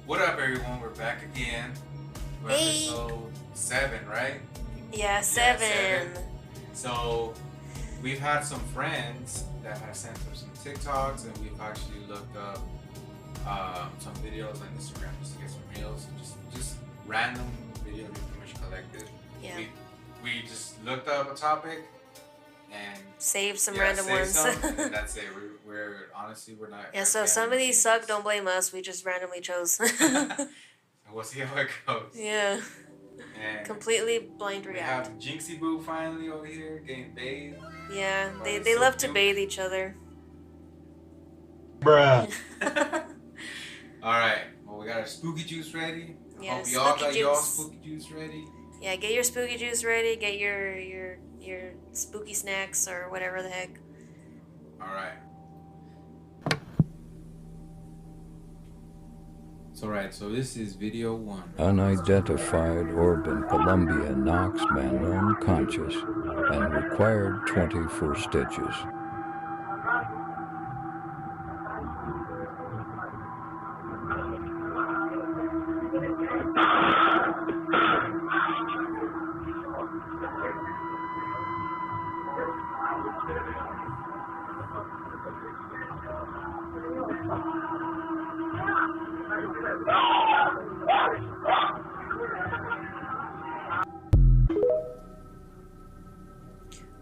What up, everyone? We're back again. We're Hey. episode 7, right? Yeah, 7. 7. So, we've had some friends that have sent us some TikToks, and we've actually looked up some videos on Instagram just to get some reels, just random videos we pretty much collected. Yeah. We just looked up a topic and Save some random ones. some, and that's it. We're honestly we're not. Yeah, so some of these suck, don't blame us. We just randomly chose. We'll see how it goes. Yeah. And Completely blind we react. have Jinxie Boo finally over here getting bathed. Yeah, Wow, they it's they so love to cute. bathe each other. Bruh. Alright, well we got our spooky juice ready. Yeah, Hope y'all spooky got y'all juice. spooky juice ready. Yeah, get your spooky juice ready. Get your spooky snacks or whatever the heck. Alright. So this is video 1. Unidentified orb in Colombia knocks man unconscious and required 24 stitches.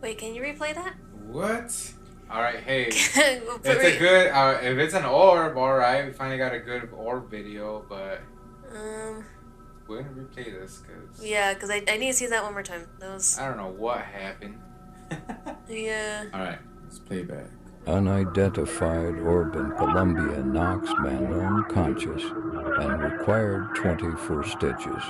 Wait, can you replay that? What? Alright, hey. It's But a good if it's an orb, alright, we finally got a good orb video, but we're gonna replay this because yeah, because I need to see that one more time. That was I don't know what happened. yeah. Alright, let's play back. Unidentified orb in Colombia knocks man unconscious and required 24 stitches.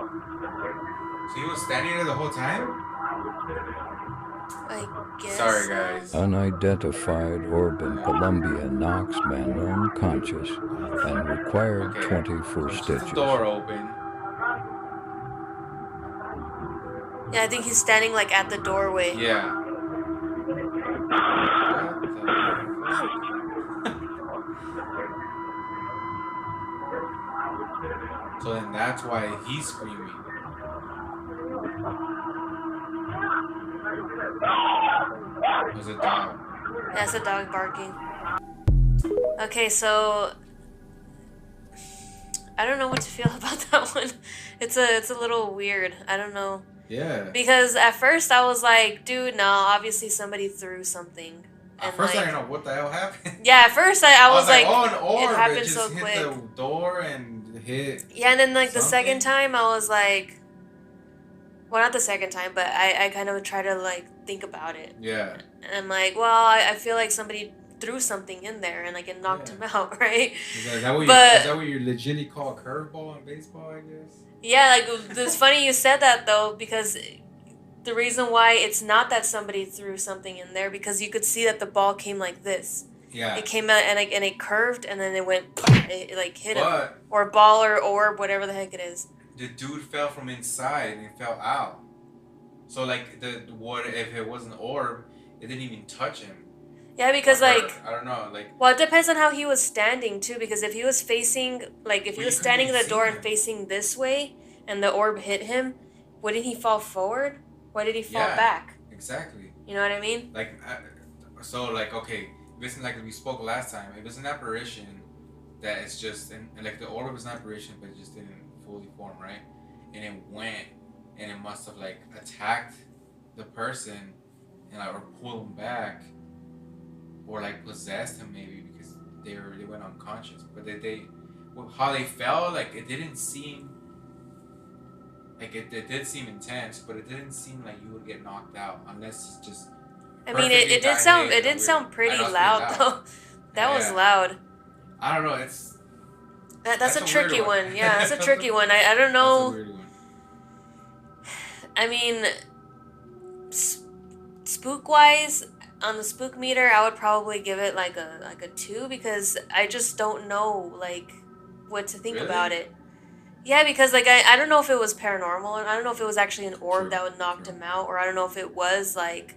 So he was standing there the whole time? I guess. Sorry guys. Unidentified orb in Colombia knocks man unconscious and required Okay. 24 So it's just stitches. the door open. Yeah, I think he's standing like at the doorway. Yeah. So then that's why he's screaming. There's a dog. That's a dog barking. Okay, so I don't know what to feel about that one. It's a little weird. I don't know. Yeah. Because at first I was like, dude, no, obviously somebody threw something. At first I didn't know what the hell happened. Yeah, at first I was like, oh, an orb. it happened just so hit quick. the door and hit. Yeah, and then like the something. second time I was like, well, not the second time, but I kind of try to like think about it. Yeah. And I'm like, well, I feel like somebody threw something in there and like it knocked him out, right? Is that what you legitimately call a curveball in baseball, I guess? Yeah, like it's funny you said that though, because the reason why it's not that somebody threw something in there, because you could see that the ball came like this. Yeah. It came out and it curved and then it went, it like hit him. But Or ball or orb, whatever the heck it is. the dude fell from inside and he fell out. So like the water, if it was an orb, it didn't even touch him. Yeah, because Or like, I don't know, like. well, it depends on how he was standing too, because if he was facing, like if he Well, was you couldn't standing in even the door see and him. facing this way and the orb hit him, wouldn't he fall forward? Why did he fall Yeah. back? Exactly. You know what I mean? Like, so like okay, if it's like we spoke last time, if it's an apparition, that it's just and like the orb was an apparition, but it just didn't fully form, right? And it went, and it must have like attacked the person, and like or pulled him back, or like possessed him maybe because they went unconscious. But how they fell, like it didn't seem. Like it did seem intense, but it didn't seem like you would get knocked out unless it's just. I mean, it did sound pretty loud though. That was loud. I don't know. It's That's a a tricky weird one. one. Yeah, that's a tricky one. I don't know. That's a weird one. I mean, spook wise, on the spook meter, I would probably give it like a 2 because I just don't know like what to think Really? about it. Yeah, because like I don't know if it was paranormal, and I don't know if it was actually an orb True, that would knocked true. him out, or I don't know if it was like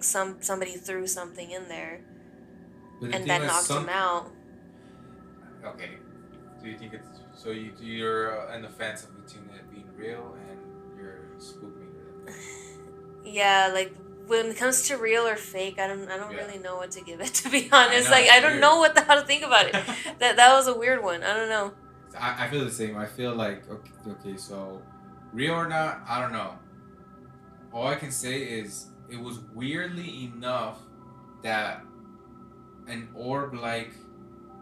somebody threw something in there But the and thing that is, knocked him out. Okay. Do you think it's so? You're in the fence of between it being real and your spook meter? Yeah, like when it comes to real or fake, I don't Yeah. really know what to give it, to be honest. know, Like it's I don't weird. know how to think about it. That was a weird one. I don't know. I feel the same. I feel like okay, so real or not, I don't know. All I can say is it was weirdly enough that an orb-like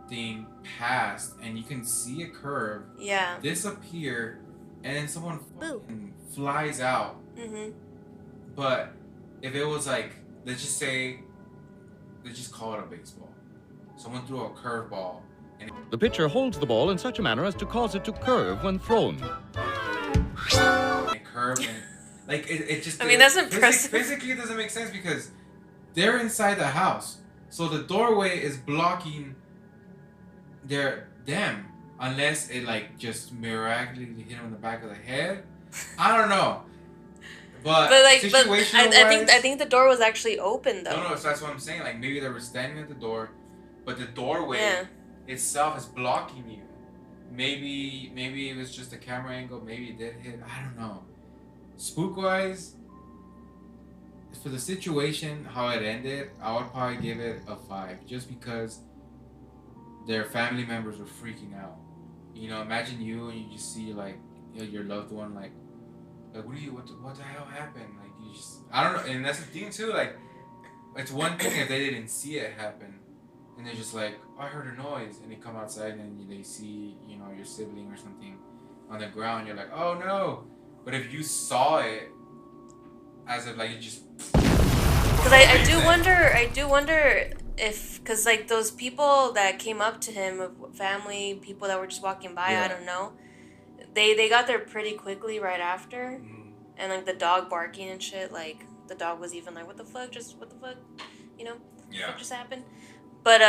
thing passed, and you can see a curve Yeah. disappear, and then someone fucking flies out. Mhm. But if it was like, let's just say, let's just call it a baseball. Someone threw a curveball, and The pitcher holds the ball in such a manner as to cause it to curve when thrown. it curved, and like it just. I mean, that's impressive. Physically, it doesn't make sense because they're inside the house, so the doorway is blocking them, unless it like just miraculously hit them in the back of the head. I don't know. But like, I situational think the door was actually open though. No, so that's what I'm saying. Like maybe they were standing at the door, but the doorway Yeah. itself is blocking you. Maybe it was just a camera angle. Maybe it did hit. I don't know. Spook wise, for the situation how it ended, I would probably give it a 5, just because their family members were freaking out. You know, imagine you and you just see like your loved one like what the hell happened? Like you just I don't know, and that's the thing too. Like it's one thing if they didn't see it happen, and they're just like, oh, I heard a noise, and they come outside and they see your sibling or something on the ground. You're like, oh no! But if you saw it, as if like you just Because I do wonder if, because like those people that came up to him, family, people that were just walking by, Yeah. I don't know, they got there pretty quickly right after, and like the dog barking and shit, like the dog was even like, what the fuck, you know, Yeah. what just happened? But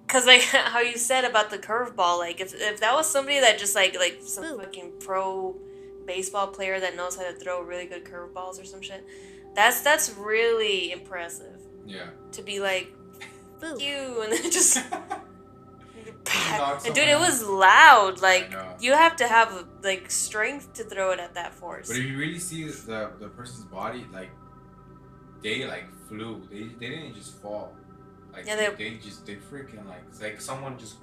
cause like how you said about the curveball, like if that was somebody that just like some fucking pro baseball player that knows how to throw really good curveballs or some shit, that's really impressive. Yeah. To be like, fuck you, and then just. Knock And dude, someone it out. was loud. Like know. you have to have like strength to throw it at that force. But if you really see the person's body, like they like flew. They didn't just fall. Like Yeah, they freaking like it's like someone just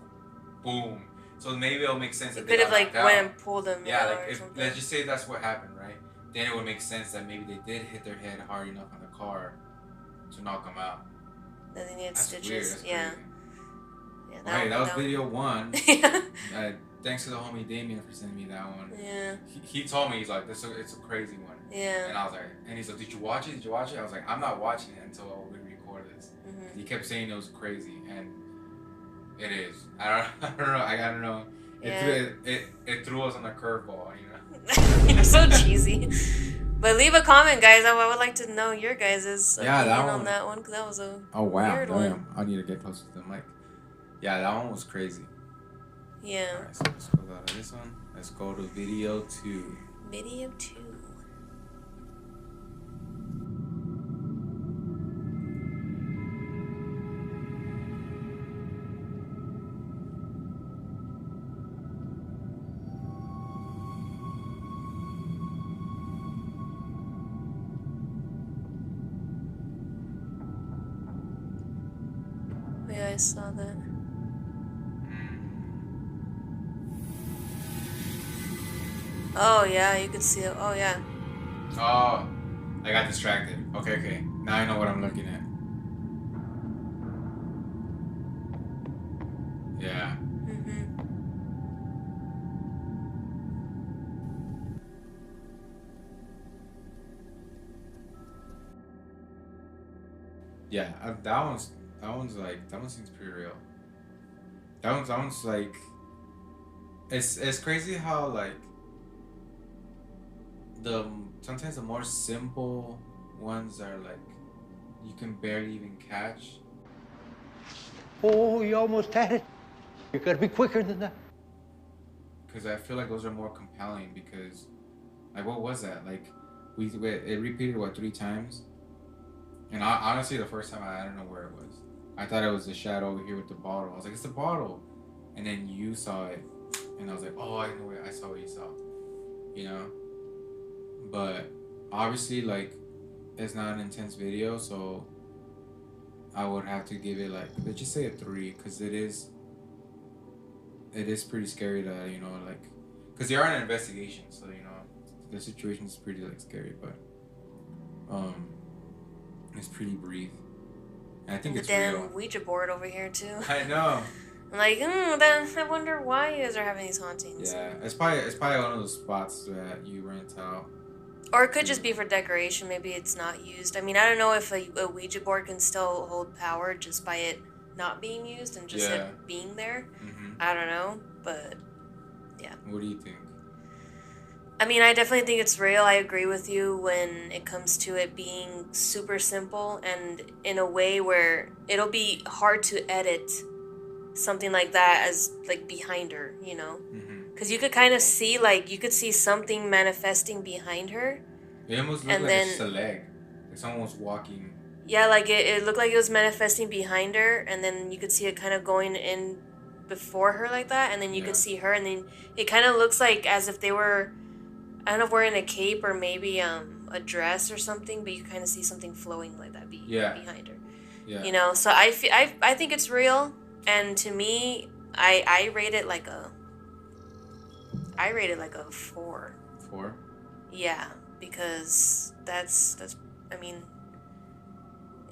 boom. So maybe it'll make sense You that could they have got like knocked went out. and pulled him. Yeah, out like or if something. let's just say that's what happened, right? Then it would make sense that maybe they did hit their head hard enough on the car to knock them out. Then they needed That's stitches. weird. That's Yeah. crazy. Yeah. Well, hey, that was video 1. Yeah. Thanks to the homie Damien for sending me that one. Yeah. He told me, he's like, it's a crazy one. Yeah. And I was like, and he's like, did you watch it? I was like, I'm not watching it until we record this. Mhm. He kept saying it was crazy, and it is. I don't know. I don't know. Yeah. It threw us on a curveball, you know. You're so cheesy. But leave a comment, guys. I would like to know your guys' Yeah, that opinion on one- that one, because that was a Oh wow! weird one. I need to get closer to the mic. Yeah, that one was crazy. Yeah. Alright, so let's go out of this one. Let's go to video 2. Video 2. Yeah, I saw that. Oh yeah, you could see it. Oh yeah. Oh, I got distracted. Okay. Now I know what I'm looking at. Yeah. Mhm. Yeah, that one's like that one seems pretty real. That one's like it's crazy how like sometimes the more simple ones are like you can barely even catch. Oh, you almost had it. You gotta be quicker than that. Because I feel like those are more compelling because, like, what was that? Like, it repeated, what, 3 times? And honestly, the first time, I don't know where it was. I thought it was the shadow over here with the bottle. I was like, it's the bottle. And then you saw it. And I was like, oh, I know it. I saw what you saw. You know? But obviously, like, it's not an intense video, so I would have to give it, like, let's just say a 3, because it is pretty scary that, you know, like, because they are an investigation, so, you know, the situation is pretty, like, scary, but it's pretty brief. And I think it's damn real. Ouija board over here too. I know. I'm like, then I wonder why you guys are having these hauntings. Yeah, it's probably one of those spots that you rent out. Or it could just be for decoration. Maybe it's not used. I mean, I don't know if a Ouija board can still hold power just by it not being used and just it being there. Mm-hmm. I don't know, but yeah. What do you think? I mean, I definitely think it's real. I agree with you when it comes to it being super simple and in a way where it'll be hard to edit something like that as, like, behind her, you know? Because you could kind of see, like, you could see something manifesting behind her. It almost looked like it's just a leg. Like someone was walking. Yeah, like, it looked like it was manifesting behind her, and then you could see it kind of going in before her like that, and then you could see her, and then it kind of looks like as if they were, I don't know if wearing a cape or maybe a dress or something, but you kind of see something flowing like that behind her. Yeah. You know, so I think it's real, and to me, I rate it like a 4. 4? Yeah, because that's I mean,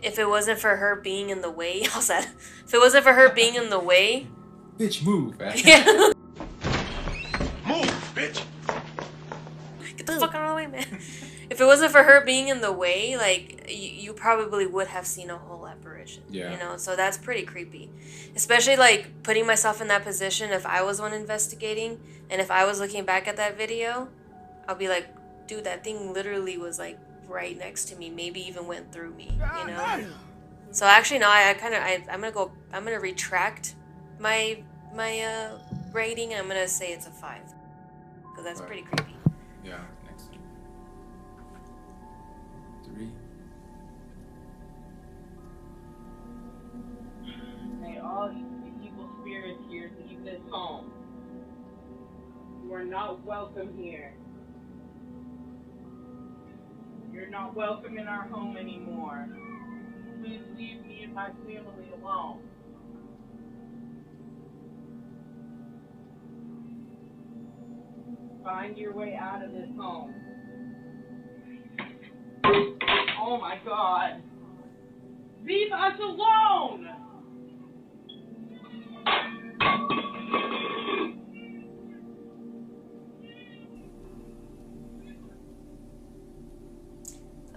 if it wasn't for her being in the way, how's that? If it wasn't for her being in the way, bitch, move, man. Yeah. Move, bitch. Get the fuck out of the way, man. If it wasn't for her being in the way, like, you probably would have seen a whole apparition. Yeah. You know, so that's pretty creepy. Especially, like, putting myself in that position if I was one investigating, and if I was looking back at that video, I'll be like, dude, that thing literally was, like, right next to me, maybe even went through me, you know? So actually, no, I'm gonna retract my rating, and I'm gonna say it's a 5. Because that's pretty creepy. Yeah, next one. 3. May all you evil spirits here leave this home. You are not welcome here. You're not welcome in our home anymore. Please leave me and my family alone. Find your way out of this home. Oh my God. Leave us alone!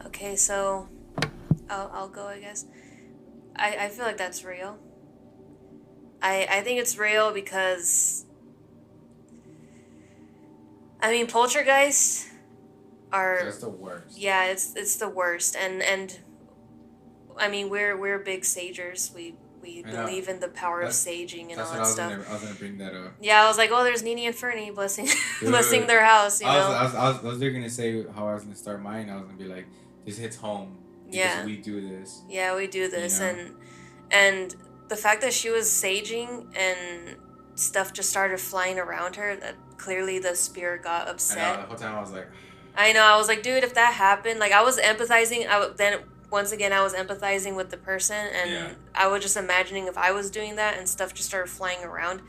Okay, so I'll go, I guess. I feel like that's real. I think it's real because, I mean, poltergeists are... That's the worst. Yeah, it's the worst. And I mean, we're big sagers. We believe in the power of saging and all that stuff. I was gonna bring that up. Yeah, I was like, oh, there's Nini and Fernie blessing their house, you know? I was literally gonna say how I was gonna start mine. I was gonna be like, this hits home because we do this. Yeah, we do this, you know? and the fact that she was saging and stuff just started flying around her, that clearly the spirit got upset. I know, the whole time I was like... I know, I was like, dude, if that happened, like, I was empathizing, then once again, I was empathizing with the person, and I was just imagining if I was doing that and stuff just started flying around.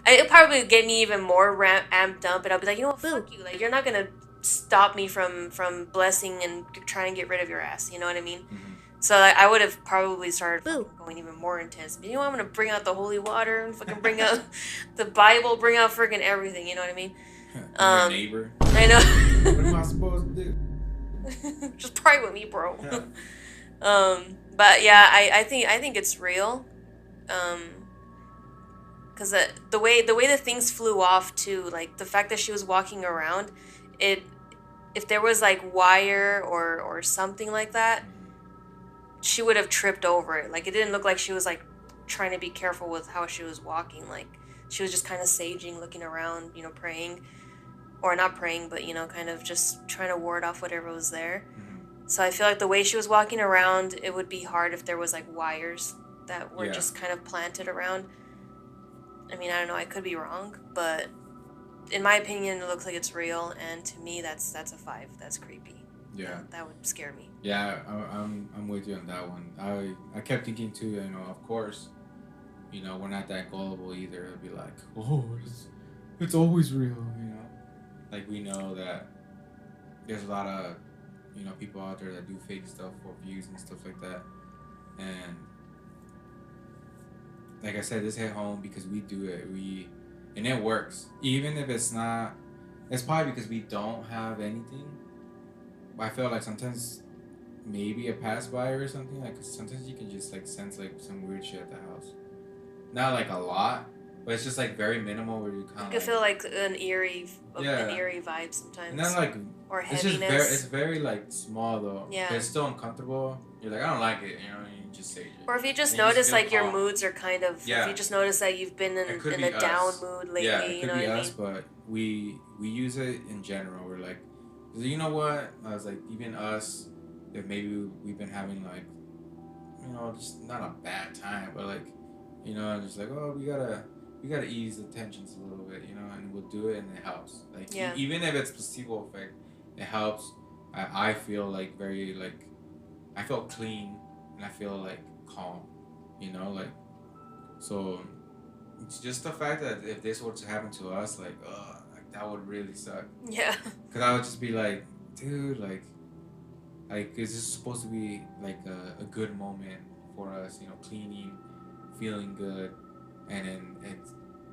It'd probably get me even more amped up, and I'll be like, you know what, fuck you, like, you're not gonna stop me from blessing and trying to get rid of your ass, you know what I mean? Mm-hmm. So I would have probably started going even more intense. But, you know, I'm gonna bring out the holy water and fucking bring out the Bible, bring out freaking everything. You know what I mean? Your neighbor. I know. What am I supposed to do? Just pray with me, bro. But yeah, I think it's real. Because the way the things flew off too, like the fact that she was walking around, if there was like wire or something like that, she would have tripped over it. Like, it didn't look like she was like trying to be careful with how she was walking. Like, she was just kind of saging, looking around, you know, praying. Or not praying, but, you know, kind of just trying to ward off whatever was there. So I feel like the way she was walking around, it would be hard if there was like wires that were just kind of planted around. I mean, I don't know, I could be wrong, but in my opinion, it looks like it's real, and to me, that's a 5. That's creepy. Yeah. That would scare me. Yeah, I'm with you on that one. I kept thinking too, you know, of course, you know, we're not that gullible either. It'd be like, oh, it's always real, you know. Like, we know that there's a lot of, you know, people out there that do fake stuff for views and stuff like that. And like I said, this hit home because we do it. And it works. Even if it's not, it's probably because we don't have anything. I feel like sometimes maybe a pass by or something, like sometimes you can just like sense like some weird shit at the house. Not like a lot, but it's just like very minimal where you kind of You feel like an eerie vibe sometimes. And then like or it's heaviness. just it's very like small though. Yeah. But it's still uncomfortable. You're like, I don't like it, you know, and you just sage it. Or if you just And you notice feel like your calm. moods are kind of, if you just notice that you've been in a down mood lately, yeah, it you could know be what I us, mean? but we use it in general. We're like, you know what? I was like, even us, if maybe we've been having like, you know, just not a bad time, but like, you know, just like, oh, we gotta ease the tensions a little bit, you know, and we'll do it, and it helps. Like, even if it's placebo effect, it helps. I feel like very like, I feel clean, and I feel like calm, you know, like, so it's just the fact that if this were to happen to us, like that would really suck. Yeah. Cause I would just be like, dude, like is this supposed to be like a good moment for us, you know, cleaning, feeling good, and then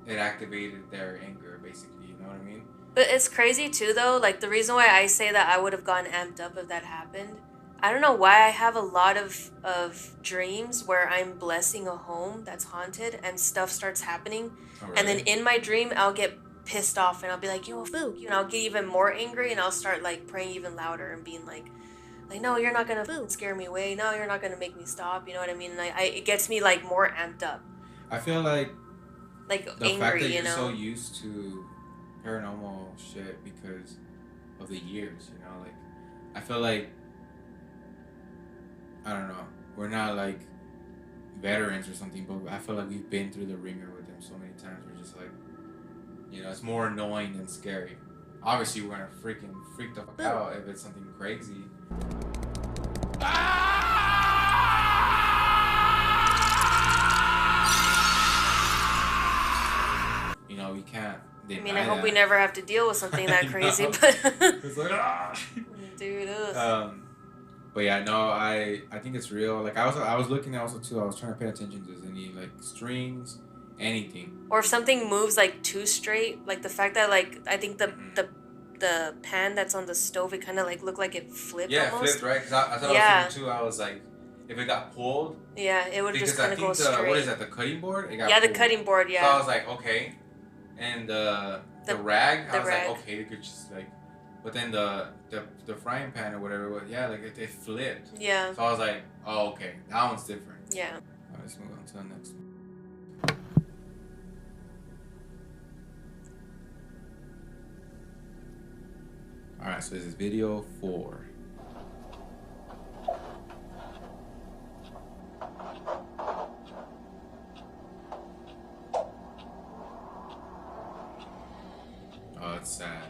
it activated their anger, basically, you know what I mean? But it's crazy too, though. Like, the reason why I say that I would have gotten amped up if that happened, I don't know why I have a lot of dreams where I'm blessing a home that's haunted and stuff starts happening. Oh, really? And then in my dream, I'll get pissed off and I'll be like, yo, Fook, you know, I'll get even more angry and I'll start like praying even louder and being like, no, you're not gonna scare me away. No, you're not gonna make me stop. You know what I mean? And it gets me like more amped up. I feel like the angry, fact that you you're know? so used to paranormal shit because of the years, you know, like I feel like, I don't know, we're not like veterans or something, but I feel like we've been through the ringer with them so many times. We're just like, you know, it's more annoying than scary. Obviously, we're gonna freak the fuck out if it's something crazy. You know, we can't. I mean, I hope we never have to deal with something that crazy, but it's like, dude, ugh. But yeah, no, I think it's real. Like I was looking at also too. I was trying to pay attention to any like strings, anything. Or if something moves like too straight, like the fact that like I think the pan that's on the stove, it kind of like looked like it flipped. Yeah, almost. it flipped, right? Because I thought I was thinking too. I was like, if it got pulled. Yeah, it would just kind of go straight. What is that? The cutting board? It got pulled. The cutting board. Yeah. So I was like, okay, and the rag. I was like, okay, it could just like. But then the frying pan or whatever it was, yeah, like it flipped. Yeah. So I was like, oh, okay, that one's different. Yeah. All right, let's move on to the next one. All right, so this is video 4. Oh, it's sad.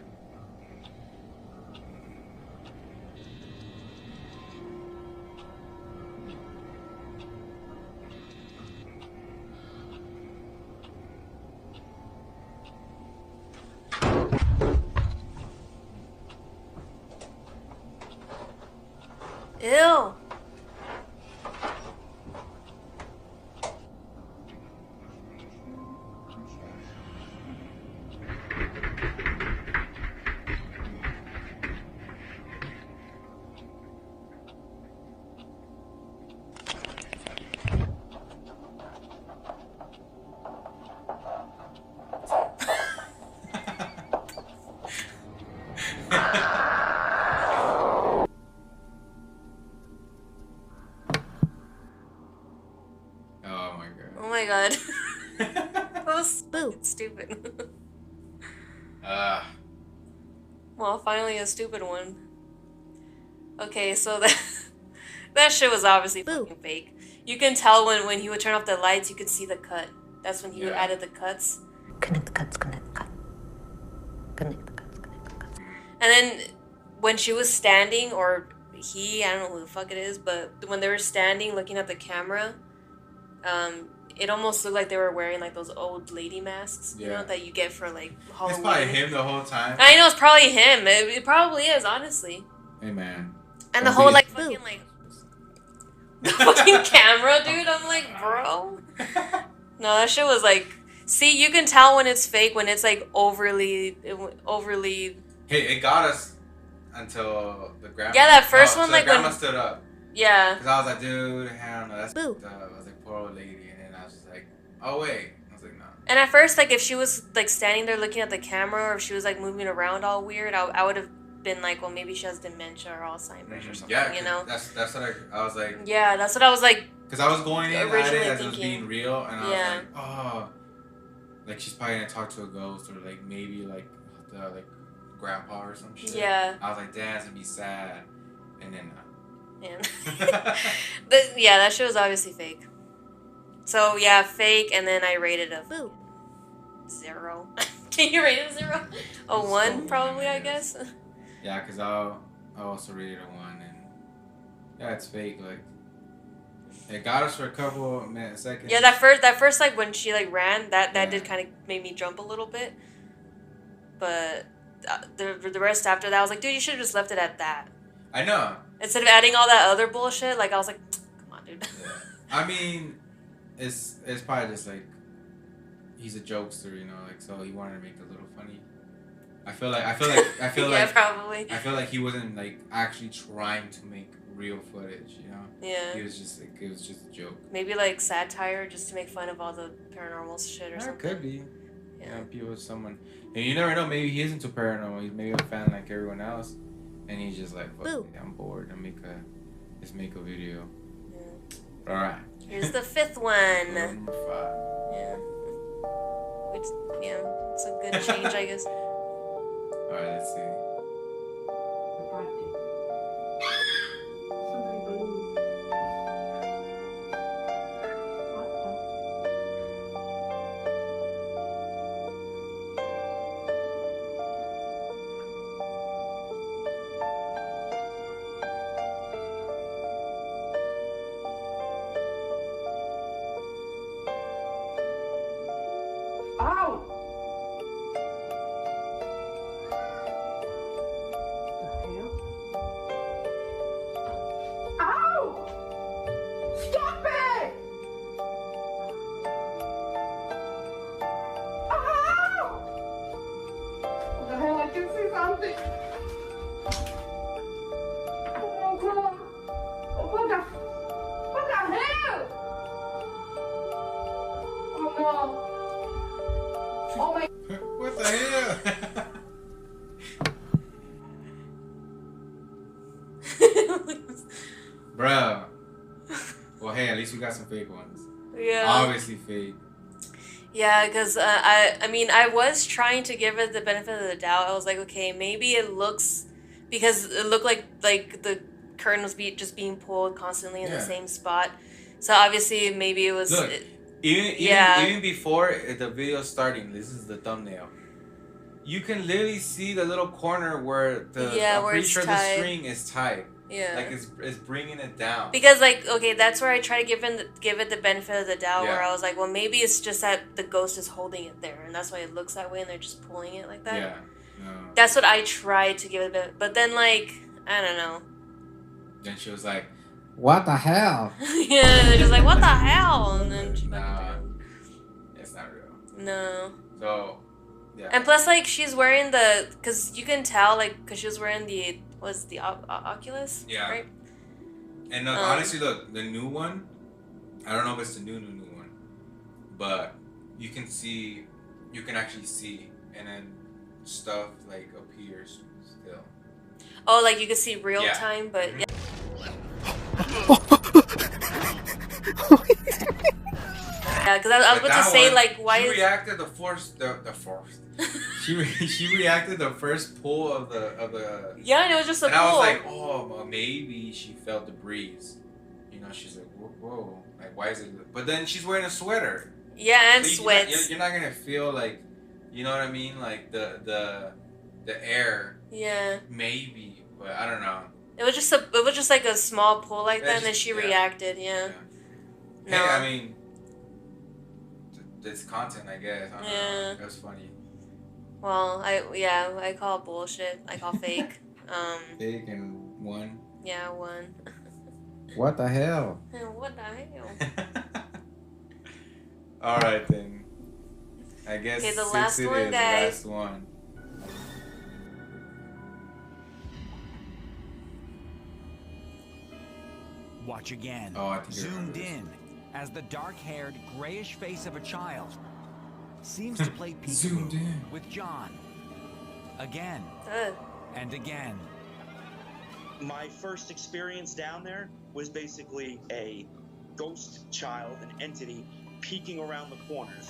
Ew. stupid. Uh, Well, finally a stupid one. Okay, so that shit was obviously fucking fake. You can tell when he would turn off the lights, you could see the cut. That's when he would Yeah. added the cuts. Connect the cuts, connect the cuts. Connect the cuts, connect the cuts. And then when she was standing, or he, I don't know who the fuck it is, but when they were standing looking at the camera, it almost looked like they were wearing like those old lady masks, you know, Yeah. that you get for like Halloween. it's probably him the whole time. I know it's probably him. It probably is, honestly. Hey man. And Don't the whole be- like fucking like the fucking camera, dude. I'm like, bro. No, that shit was like. See, you can tell when it's fake when it's like overly. Hey, it got us until the grandma. Yeah, that first one, so like, the grandma when- stood up. Yeah. Cause I was like, dude, hell no, that's Boo. fucked up. I was like, poor old lady, and then I was just like, oh wait. I was like, no. And at first, like, if she was like standing there looking at the camera, or if she was like moving around all weird, I would have been like, well, maybe she has dementia or Alzheimer's or something, Yeah, you know? that's what I was like. Yeah, that's what I was like. Cause I was going in at Originally it as it was thinking. being real, and I Yeah. was like, oh, like she's probably gonna talk to a ghost, or like maybe like the grandpa or some shit. Yeah. I was like, damn, it's gonna be sad, and then. Man. Yeah, that shit was obviously fake. So yeah, fake, and then I rated a 0. Can you rate it a 0? A 1 probably, I guess. Yeah, cause I also rated a 1, and yeah, it's fake. Like it got us for a couple minutes, seconds. Yeah, that first like when she like ran, that did kind of make me jump a little bit. But the rest after that, I was like, dude, you should have just left it at that. I know. Instead of adding all that other bullshit, like I was like, come on, dude. Yeah. I mean, it's probably just like he's a jokester, you know, like so he wanted to make it a little funny. I feel like Yeah, probably. I feel like he wasn't like actually trying to make real footage, you know. Yeah. He was just like it was just a joke. Maybe like satire, just to make fun of all the paranormal shit or Yeah, it something. could be. Yeah. You know, people, someone, and you never know. Maybe he isn't too paranormal. He's maybe a fan like everyone else, and he's just like, fuck it, I'm bored. Let's make a video. Yeah. All right. Here's the 5th one. Number 5. Yeah. Which, yeah, it's a good change, I guess. All right, let's see. Ow! Ow! Stop it! Ow! What the hell? I can see something. Oh God! What the hell? Oh no! Oh my! What the hell? Bro. Well, hey, at least we got some fake ones. Yeah. Obviously fake. Yeah, because I mean, I was trying to give it the benefit of the doubt. I was like, okay, maybe it looks, because it looked like the curtain was just being pulled constantly in the Yeah. same spot. So obviously, maybe it was. Look, Yeah. even before the video starting, this is the thumbnail. You can literally see the little corner where I'm where pretty it's sure tied. the string is tied. Yeah. Like it's bringing it down. Because like, okay, that's where I try to give it the benefit of the doubt. Yeah. Where I was like, well, maybe it's just that the ghost is holding it there, and that's why it looks that way, and they're just pulling it like that. Yeah. No. That's what I tried to give it a bit, but then like, I don't know. Then she was like, "What the hell?" Yeah, they're just like, what the hell? And then she fucking Nah. did. It's not real. No. So, yeah. And plus, like, she's wearing because you can tell, like, because she was wearing the Oculus, Yeah. right? And look, honestly, look, the new one, I don't know if it's the new one, but you can actually see, and then stuff, like, appears still. Oh, like, you could see real Yeah. time, but... Mhm. Yeah. because I was But about to that say one, like why she is reacted the force. She reacted the first pull of the. yeah, and it was just a And pull. I was like, oh, well, maybe she felt the breeze. You know, she's like, whoa, like why is it? But then she's wearing a sweater. Yeah, and So sweats. you're not gonna feel like, you know what I mean, like the air. Yeah. Maybe, but I don't know. It was just like a small pull like Yeah, that, and then just- she yeah. reacted. Yeah. Hey, No. I mean, it's content, I guess. I don't know. It was funny. Well, I call bullshit. I call fake. Fake and one. Yeah, one. What the hell? What the hell? All right then. I guess Okay, the since last it one, is guys. the last one. Watch again. Oh, I think I Zoomed remember this. in as the dark-haired, grayish face of a child seems to play Zoomed peekaboo in. with John. Again Ugh. and again. My first experience down there was basically a ghost child, an entity, peeking around the corners.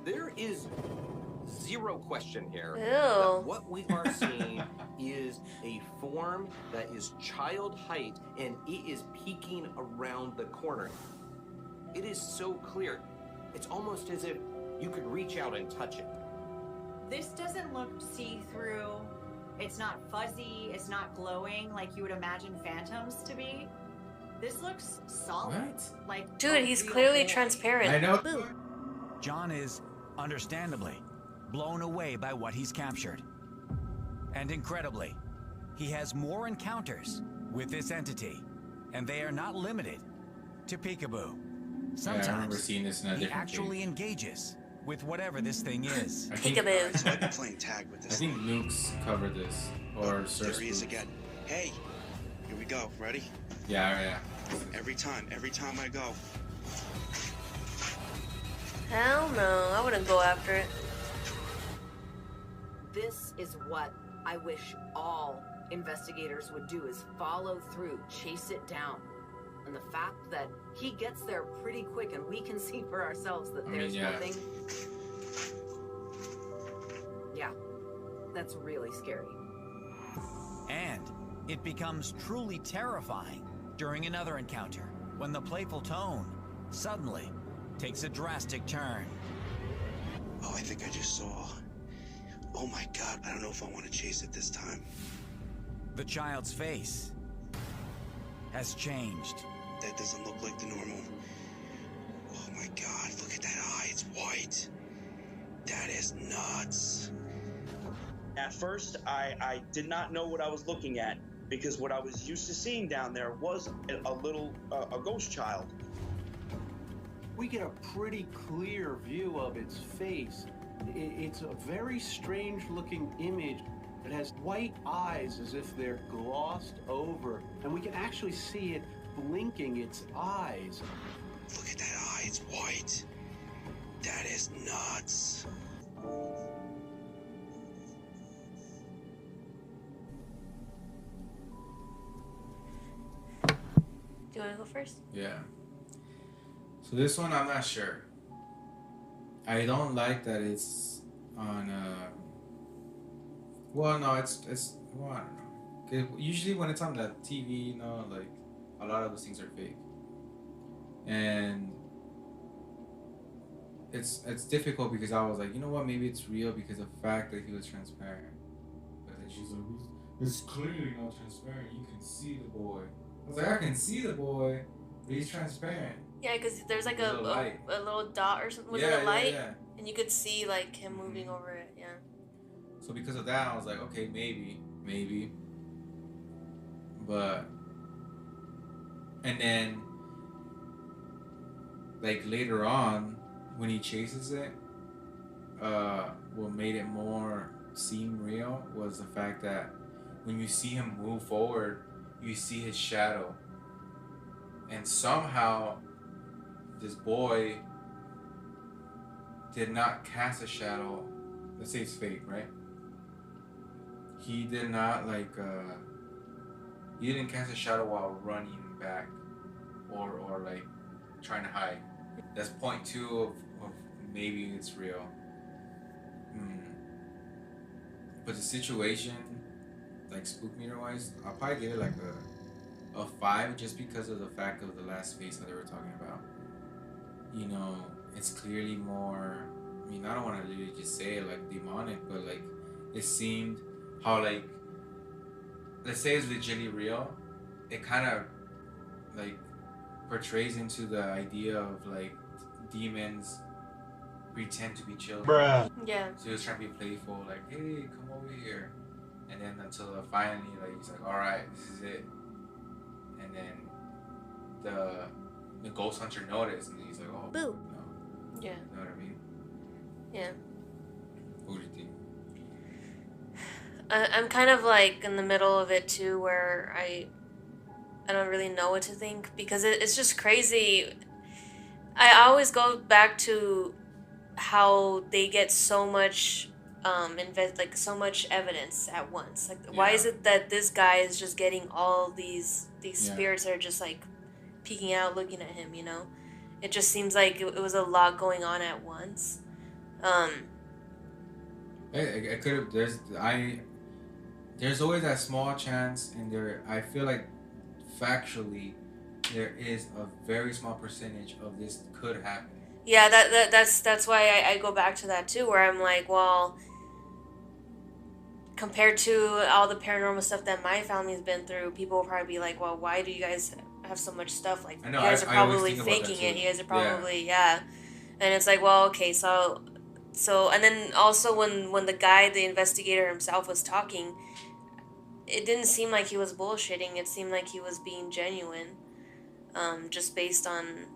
There is zero question here Ew. that what we are seeing is a form that is child height and it is peeking around the corner. It is so clear. It's almost as if you could reach out and touch it. This doesn't look see-through. It's not fuzzy. It's not glowing like you would imagine phantoms to be. This looks solid. What? Like Dude, a he's real clearly boy. transparent. I know. Boo. John is, understandably, blown away by what he's captured. And incredibly, he has more encounters with this entity, and they are not limited to peekaboo. Yeah, I remember Sometimes seeing this in a he different actually page. engages with whatever this thing is. I think, Peekaboo. So I've been playing tag with I this. think Luke's covered this or There he is Cersei. again. Hey, here we go. Ready? Yeah. Every time I go. Hell no, I wouldn't go after it. This is what I wish all investigators would do, is follow through, chase it down. And the fact that he gets there pretty quick and we can see for ourselves that I mean, there's yeah. nothing. Yeah, that's really scary. And it becomes truly terrifying during another encounter when the playful tone suddenly takes a drastic turn. Oh, I think I just saw. Oh my God, I don't know if I want to chase it this time. The child's face has changed. That doesn't look like the normal. Oh my God, look at that eye, it's white. That is nuts. At first, I did not know what I was looking at because what I was used to seeing down there was a ghost child. We get a pretty clear view of its face. It's a very strange looking image. It has white eyes as if they're glossed over, and we can actually see it blinking its eyes. Look at that eye, it's white. That is nuts. Do you want to go first? Yeah. So this one, I'm not sure. I don't like that it's on. Well, no, it's. Well, I don't know. 'Cause usually when it's on the TV, you know, like a lot of those things are fake, and it's difficult because I was like, you know what, maybe it's real because of the fact that he was transparent. But then she's like, it's clearly not transparent. You can see the boy. I was like, I can see the boy, but he's transparent. Yeah, because there's like There's a light. a little dot or something. Was Yeah, it a light? yeah. And you could see like him moving over it. Yeah. So because of that, I was like, okay, maybe. But, and then, like later on, when he chases it, what made it more seem real was the fact that when you see him move forward, you see his shadow. And somehow, this boy did not cast a shadow. Let's say it's fake, right? He did not he didn't cast a shadow while running back or like trying to hide. That's point two of maybe it's real. But the situation, like spook meter wise, I'll probably give it like a 5 just because of the fact of the last face that they were talking about. You know, it's clearly more. I mean, I don't want to really just say it like demonic, but like it seemed how like, let's say it's legitimately real, it kind of like portrays into the idea of like demons pretend to be children. Bruh. Yeah. So he was trying to be playful, like, hey, come over here. And then until finally, like, he's like, all right, this is it. And then the ghost hunter noticed, and he's like, oh, boo. No. Yeah. You know what I mean? Yeah. What do you think? I'm kind of like in the middle of it too, where I don't really know what to think, because it's just crazy. I always go back to how they get so much so much evidence at once. Like, why is it that this guy is just getting all these spirits that are just like peeking out, looking at him? You know, it just seems like it was a lot going on at once. It could have. There's always that small chance, and I feel like factually there is a very small percentage of this could happen. Yeah, that's why I go back to that too, where I'm like, well, compared to all the paranormal stuff that my family's been through, people will probably be like, well, why do you guys have so much stuff? Like, you guys are probably faking it. You guys are probably, yeah. And it's like, well, okay, so, and then also when the investigator himself was talking, it didn't seem like he was bullshitting. It seemed like he was being genuine, just based on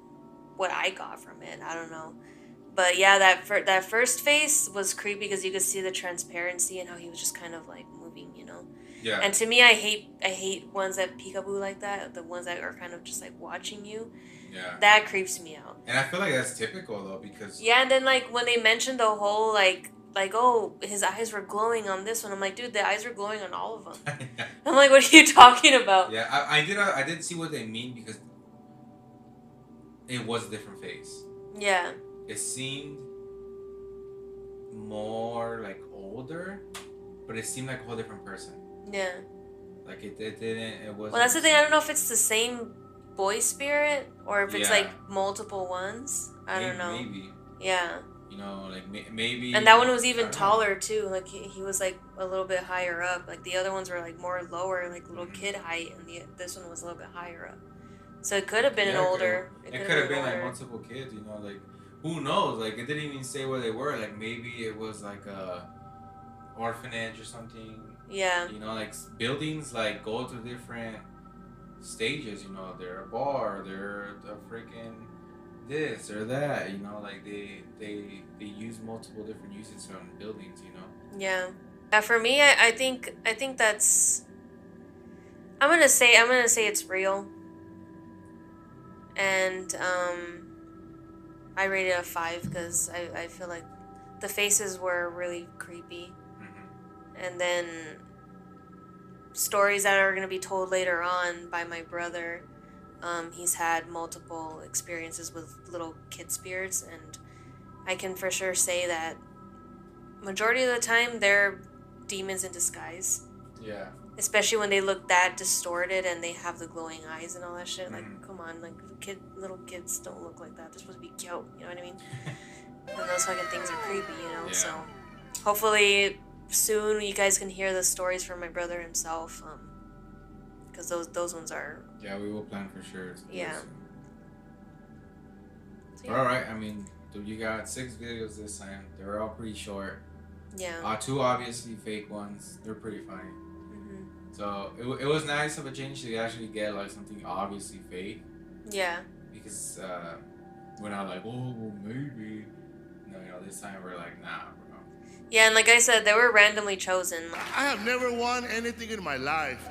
what I got from it. I don't know. But yeah, that first face was creepy because you could see the transparency and how he was just kind of like moving, you know. Yeah. And to me, I hate ones that peekaboo like that. The ones that are kind of just like watching you. Yeah. That creeps me out. And I feel like that's typical though, because yeah, and then like when they mentioned the whole like oh, his eyes were glowing on this one, I'm like, dude, the eyes were glowing on all of them. I'm like, what are you talking about? Yeah, I did see what they mean, because it was a different face. Yeah. It seemed more like older, but it seemed like a whole different person. Yeah. Like it didn't. It wasn't. Well, that's the thing. I don't know if it's the same boy spirit or if it's Yeah. like multiple ones. I don't know. Maybe. Yeah. You know, like maybe. And that one was even taller too. Like he was like a little bit higher up. Like the other ones were like more lower, like little kid height, and this one was a little bit higher up. So it could have been an older. It could have been like multiple kids. You know, like who knows? Like it didn't even say where they were. Like maybe it was like a orphanage or something. Yeah. You know, like buildings like go through different stages. You know, they're a bar, they're a freaking this or that. You know, like they use multiple different uses on buildings. You know. Yeah. For me, I think that's. I'm gonna say it's real. And I rated it a 5 because I feel like the faces were really creepy. Mm-hmm. And then stories that are going to be told later on by my brother. He's had multiple experiences with little kid spirits, and I can for sure say that majority of the time they're demons in disguise. Yeah. Especially when they look that distorted and they have the glowing eyes and all that shit. Like, come on, like little kids don't look like that. They're supposed to be cute. You know what I mean? And those fucking things are creepy, you know. Yeah. So hopefully soon you guys can hear the stories from my brother himself, because those ones are. Yeah, we will plan for sure. Yeah. So, yeah. All right. I mean, you got 6 videos this time. They were all pretty short. Yeah. 2 obviously fake ones. They're pretty funny. So it was nice of a change to actually get like something obviously fake. Yeah. Because we're not like, oh, well, maybe. No, you know, this time we're like, nah, bro. Yeah, and like I said, they were randomly chosen. I have never won anything in my life,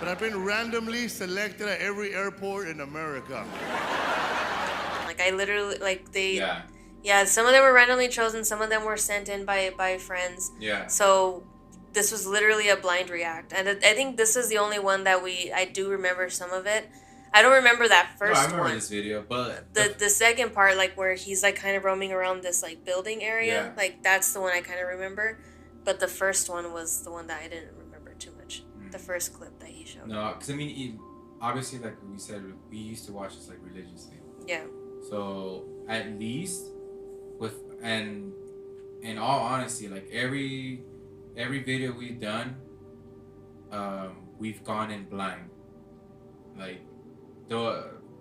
but I've been randomly selected at every airport in America. Like I literally, like they. Yeah. Yeah, some of them were randomly chosen. Some of them were sent in by friends. Yeah. So. This was literally a blind react, and I think this is the only one that I do remember some of it. I don't remember that No, I first remember one. this video, but The second part, like where he's like kind of roaming around this like building area, Yeah. like that's the one I kind of remember. But the first one was the one that I didn't remember too much. The first clip that he showed. no, because I mean, obviously, like we said, we used to watch this like religiously. Yeah. So at least with and in all honesty, like every video we've done, we've gone in blind. Like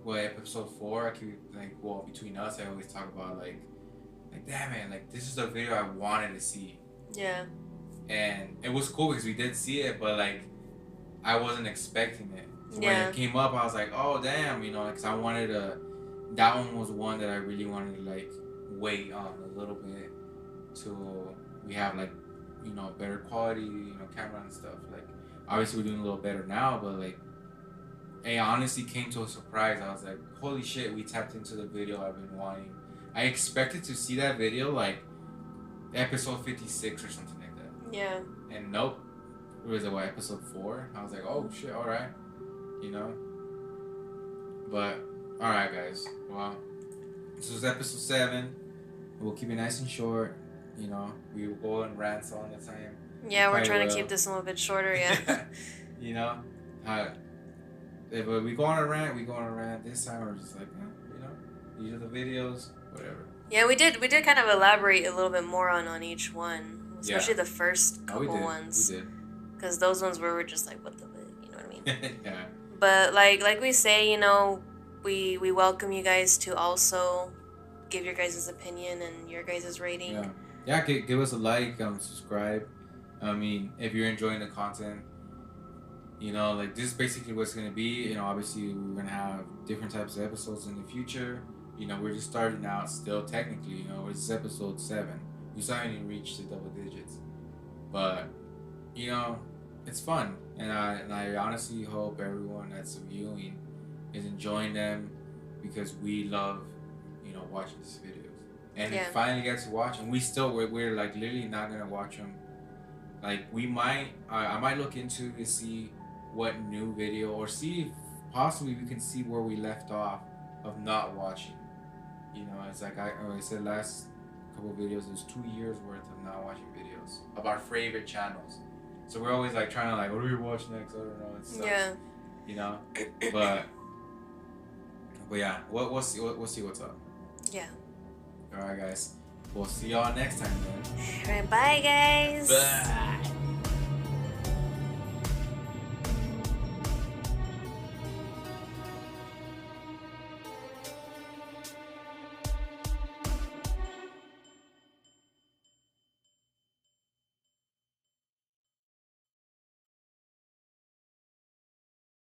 episode 4, I keep like between us, I always talk about like damn man, like this is the video I wanted to see. Yeah. And it was cool because we did see it, but like I wasn't expecting it. So Yeah. when it came up, I was like, oh damn, you know, because I wanted to. That one was one that I really wanted to like wait on a little bit till we have like, you know, better quality, you know, camera and stuff. Like obviously we're doing a little better now, but like it honestly came to a surprise. I was like, holy shit, we tapped into the video I've been wanting. I expected to see that video like episode 56 or something like that. Yeah. And nope. It was episode 4. I was like, oh shit, alright. You know? But alright guys. Well, this was episode 7. We'll keep it nice and short. You know, we will go and rant all the time. Yeah, we're Probably trying to will. keep this a little bit shorter, yeah. You know? If we go on a rant, we go on a rant. This time we're just like, you know, these are the videos, whatever. Yeah, we did kind of elaborate a little bit more on each one, especially Yeah. the first couple ones. We did. Because those ones where we're just like, what the, you know what I mean? Yeah. But like we say, you know, we welcome you guys to also give your guys' opinion and your guys' rating. Yeah. Yeah, give us a like, subscribe. I mean, if you're enjoying the content, you know, like this is basically what's gonna be. You know, obviously we're gonna have different types of episodes in the future. You know, we're just starting out still technically, you know, this is episode 7. We still haven't even reached the double digits. But, you know, it's fun. And I honestly hope everyone that's viewing is enjoying them because we love, you know, watching these videos. And Yeah. we finally get to watch them. We're like literally not gonna watch them. Like we might, I might look into to see what new video or see if possibly we can see where we left off of not watching. You know, it's like I said last couple videos, it was 2 years worth of not watching videos of our favorite channels. So we're always like trying to like, what do we watch next? I don't know. It sucks, Yeah. You know, but yeah, we'll see what's up. Yeah. All right, guys. We'll see y'all next time, man. Alright, bye guys. Bye.